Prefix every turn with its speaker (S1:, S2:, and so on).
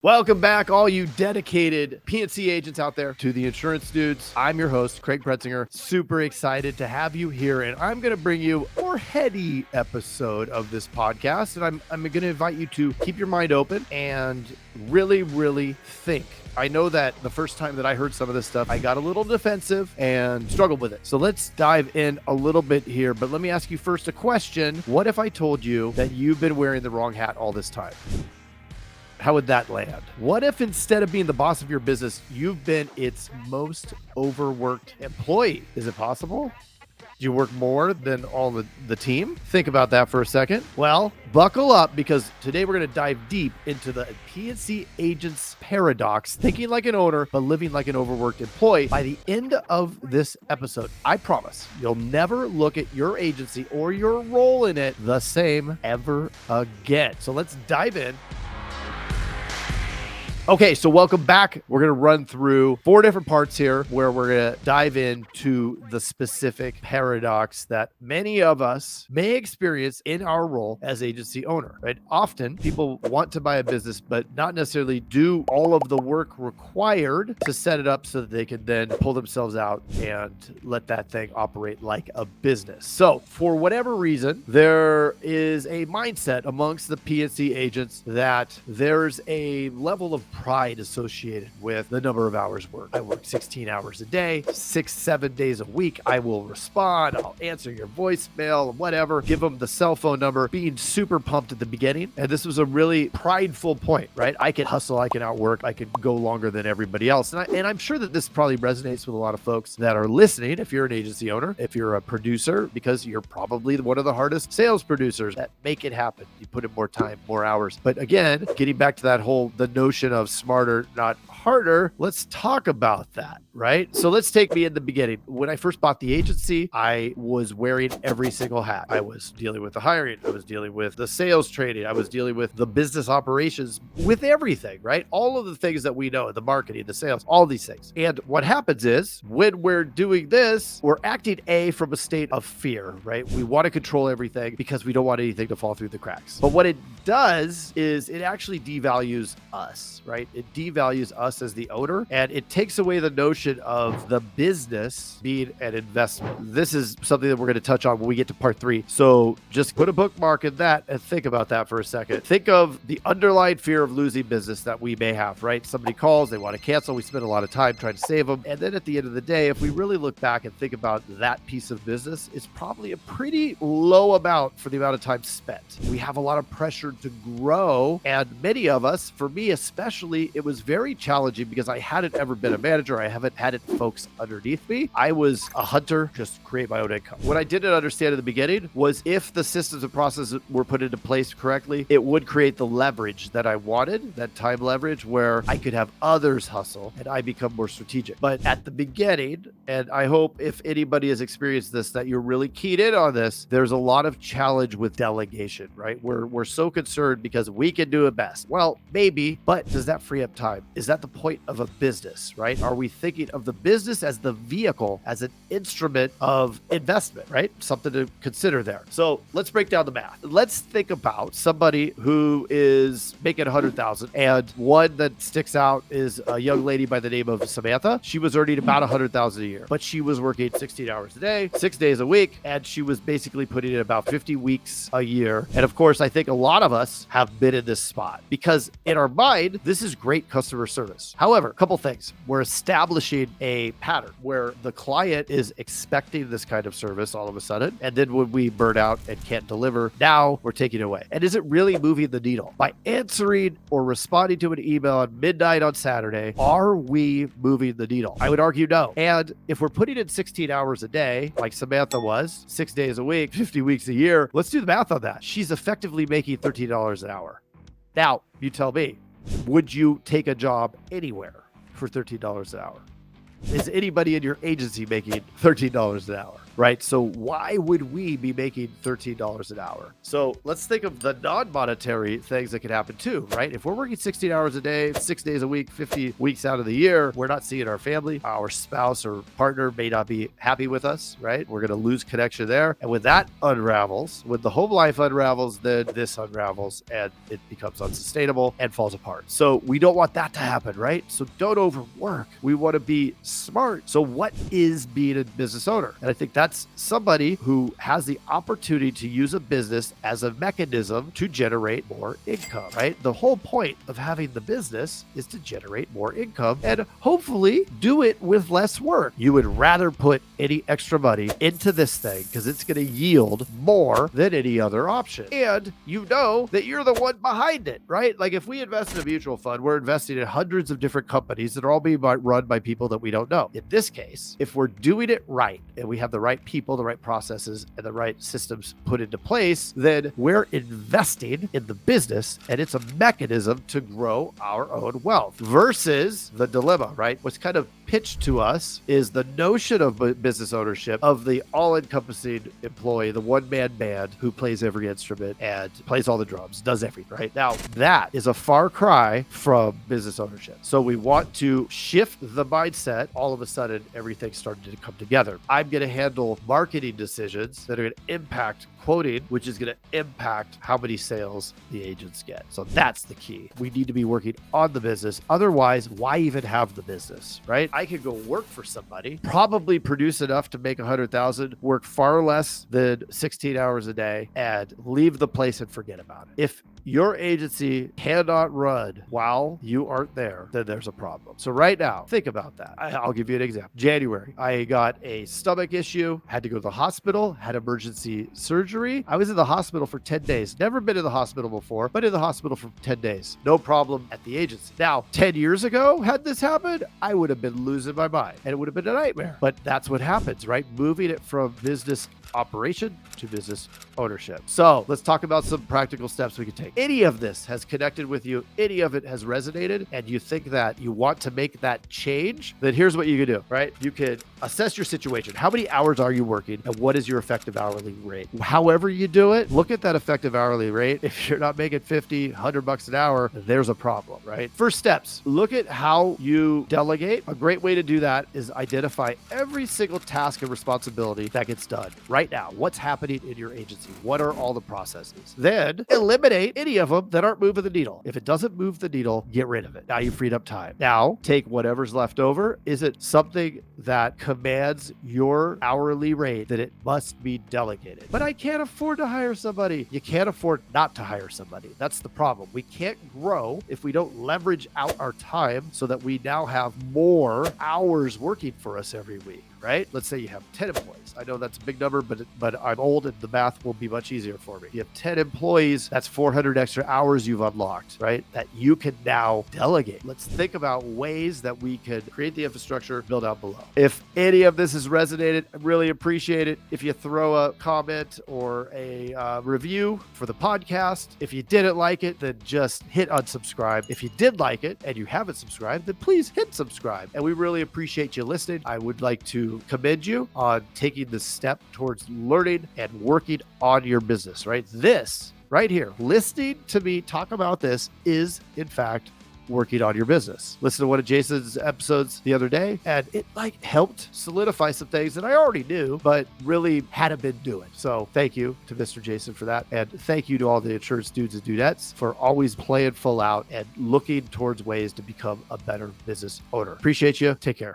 S1: Welcome back, all you dedicated P&C agents out there, to the Insurance Dudes. I'm your host, Craig Pretzinger. Super excited to have you here, and I'm going to bring you a more heady episode of this podcast, and I'm going to invite you to keep your mind open and really think. I know that the first time that I heard some of this stuff, I got a little defensive and struggled with it. So let's dive in a little bit here, but let me ask you first a question. What if I told you that you've been wearing the wrong hat all this time? How would that land? What if instead of being the boss of your business, you've been its most overworked employee? Is it possible? Do you work more than all the team? Think about that for a second. Well, buckle up, because today we're going to dive deep into the P&C agent's paradox, thinking like an owner, but living like an overworked employee. By the end of this episode, I promise you'll never look at your agency or your role in it the same ever again. So let's dive in. Okay, so welcome back. We're going to run through 4 different parts here where we're going to dive into the specific paradox that many of us may experience in our role as agency owner, right? Often people want to buy a business, but not necessarily do all of the work required to set it up so that they can then pull themselves out and let that thing operate like a business. So for whatever reason, there is a mindset amongst the P&C agents that there's a level of pride associated with the number of hours worked. I work 16 hours a day, 6-7 days a week. I will respond. I'll answer your voicemail, whatever, give them the cell phone number, being super pumped at the beginning. And this was a really prideful point, right? I can hustle, I can outwork, I can go longer than everybody else. And I'm sure that this probably resonates with a lot of folks that are listening. If you're an agency owner, if you're a producer, because you're probably one of the hardest sales producers that make it happen. You put in more time, more hours. But again, getting back to that the notion of smarter, not harder, let's talk about that, right? So let's take me in the beginning. When I first bought the agency, I was wearing every single hat. I was dealing with the hiring. I was dealing with the sales training. I was dealing with the business operations, with everything, right? All of the things that we know, the marketing, the sales, all these things. And what happens is when we're doing this, we're acting from a state of fear, right? We want to control everything because we don't want anything to fall through the cracks. But what it does is it actually devalues us, right? It devalues us as the owner, and it takes away the notion of the business being an investment. This is something that we're going to touch on when we get to part 3. So just put a bookmark in that and think about that for a second. Think of the underlying fear of losing business that we may have, right? Somebody calls, they want to cancel. We spend a lot of time trying to save them. And then at the end of the day, if we really look back and think about that piece of business, it's probably a pretty low amount for the amount of time spent. We have a lot of pressure to grow. And many of us, for me especially, it was very challenging because I hadn't ever been a manager. I haven't had folks underneath me. I was a hunter, just create my own income. What I didn't understand at the beginning was if the systems and processes were put into place correctly, it would create the leverage that I wanted, that time leverage where I could have others hustle and I become more strategic. But at the beginning, and I hope if anybody has experienced this, that you're really keyed in on this, there's a lot of challenge with delegation, right? We're so concerned because we can do it best. Well, maybe, but does that free up time? Is that the point of a business, right? Are we thinking of the business as the vehicle, as an instrument of investment, right? Something to consider there. So let's break down the math. Let's think about somebody who is making 100,000, and one that sticks out is a young lady by the name of Samantha. She was earning about 100,000 a year, but she was working 16 hours a day, 6 days a week, and she was basically putting in about 50 weeks a year. And of course, I think a lot of us have been in this spot because in our mind, this is great customer service. However, a couple things. We're establishing a pattern where the client is expecting this kind of service all of a sudden. And then when we burn out and can't deliver, now we're taking it away. And is it really moving the needle? By answering or responding to an email at midnight on Saturday, are we moving the needle? I would argue no. And if we're putting in 16 hours a day, like Samantha was, 6 days a week, 50 weeks a year, let's do the math on that. She's effectively making $13 an hour. Now, you tell me, would you take a job anywhere for $13 an hour? Is anybody in your agency making $13 an hour? right? So why would we be making $13 an hour? So let's think of the non-monetary things that could happen too, right? If we're working 16 hours a day, 6 days a week, 50 weeks out of the year, we're not seeing our family. Our spouse or partner may not be happy with us, right? We're going to lose connection there. And when that unravels, when the home life unravels, then this unravels and it becomes unsustainable and falls apart. So we don't want that to happen, right? So don't overwork. We want to be smart. So what is being a business owner? And I think that's somebody who has the opportunity to use a business as a mechanism to generate more income, right? The whole point of having the business is to generate more income and hopefully do it with less work. You would rather put any extra money into this thing because it's going to yield more than any other option. And you know that you're the one behind it, right? Like if we invest in a mutual fund, we're investing in hundreds of different companies that are all being run by people that we don't know. In this case, if we're doing it right and we have the right people, the right processes, and the right systems put into place, then we're investing in the business and it's a mechanism to grow our own wealth versus the dilemma, right? What's kind of pitched to us is the notion of business ownership of the all-encompassing employee, the one-man band who plays every instrument and plays all the drums, does everything, right? Now, that is a far cry from business ownership. So we want to shift the mindset. All of a sudden, everything's starting to come together. I'm going to handle marketing decisions that are going to impact quoting, which is going to impact how many sales the agents get. So that's the key. We need to be working on the business. Otherwise, why even have the business, right? I could go work for somebody, probably produce enough to make 100,000, work far less than 16 hours a day and leave the place and forget about it. If your agency cannot run while you aren't there, then there's a problem. So right now, think about that. I'll give you an example. January, I got a stomach issue, had to go to the hospital, had emergency surgery. I was in the hospital for 10 days. Never been in the hospital before, but in the hospital for 10 days. No problem at the agency. Now, 10 years ago, had this happened, I would have been losing my mind and it would have been a nightmare. But that's what happens, right? Moving it from business operation to business ownership. So let's talk about some practical steps we can take. Any of this has connected with you, any of it has resonated, and you think that you want to make that change, then here's what you can do, right? You can assess your situation. How many hours are you working and what is your effective hourly rate? However you do it, look at that effective hourly rate. If you're not making 50, 100 bucks an hour, there's a problem, right? First steps, look at how you delegate. A great way to do that is identify every single task and responsibility that gets done right now. What's happening in your agency? What are all the processes? Then eliminate any of them that aren't moving the needle. If it doesn't move the needle, get rid of it. Now you freed up time. Now take whatever's left over. Is it something that commands your hourly rate that it must be delegated? But I can't afford to hire somebody. You can't afford not to hire somebody. That's the problem. We can't grow if we don't leverage out our time so that we now have more hours working for us every week. Right? Let's say you have 10 employees. I know that's a big number, but I'm old and the math will be much easier for me. You have 10 employees, that's 400 extra hours you've unlocked, right? That you can now delegate. Let's think about ways that we could create the infrastructure, build out below. If any of this has resonated, I really appreciate it. If you throw a comment or a review for the podcast. If you didn't like it, then just hit unsubscribe. If you did like it and you haven't subscribed, then please hit subscribe. And we really appreciate you listening. I would like to commend you on taking the step towards learning and working on your business, right? This right here, listening to me talk about this is in fact working on your business. Listen to one of Jason's episodes the other day, and it helped solidify some things that I already knew, but really hadn't been doing. So thank you to Mr. Jason for that. And thank you to all the insurance dudes and dudettes for always playing full out and looking towards ways to become a better business owner. Appreciate you. Take care.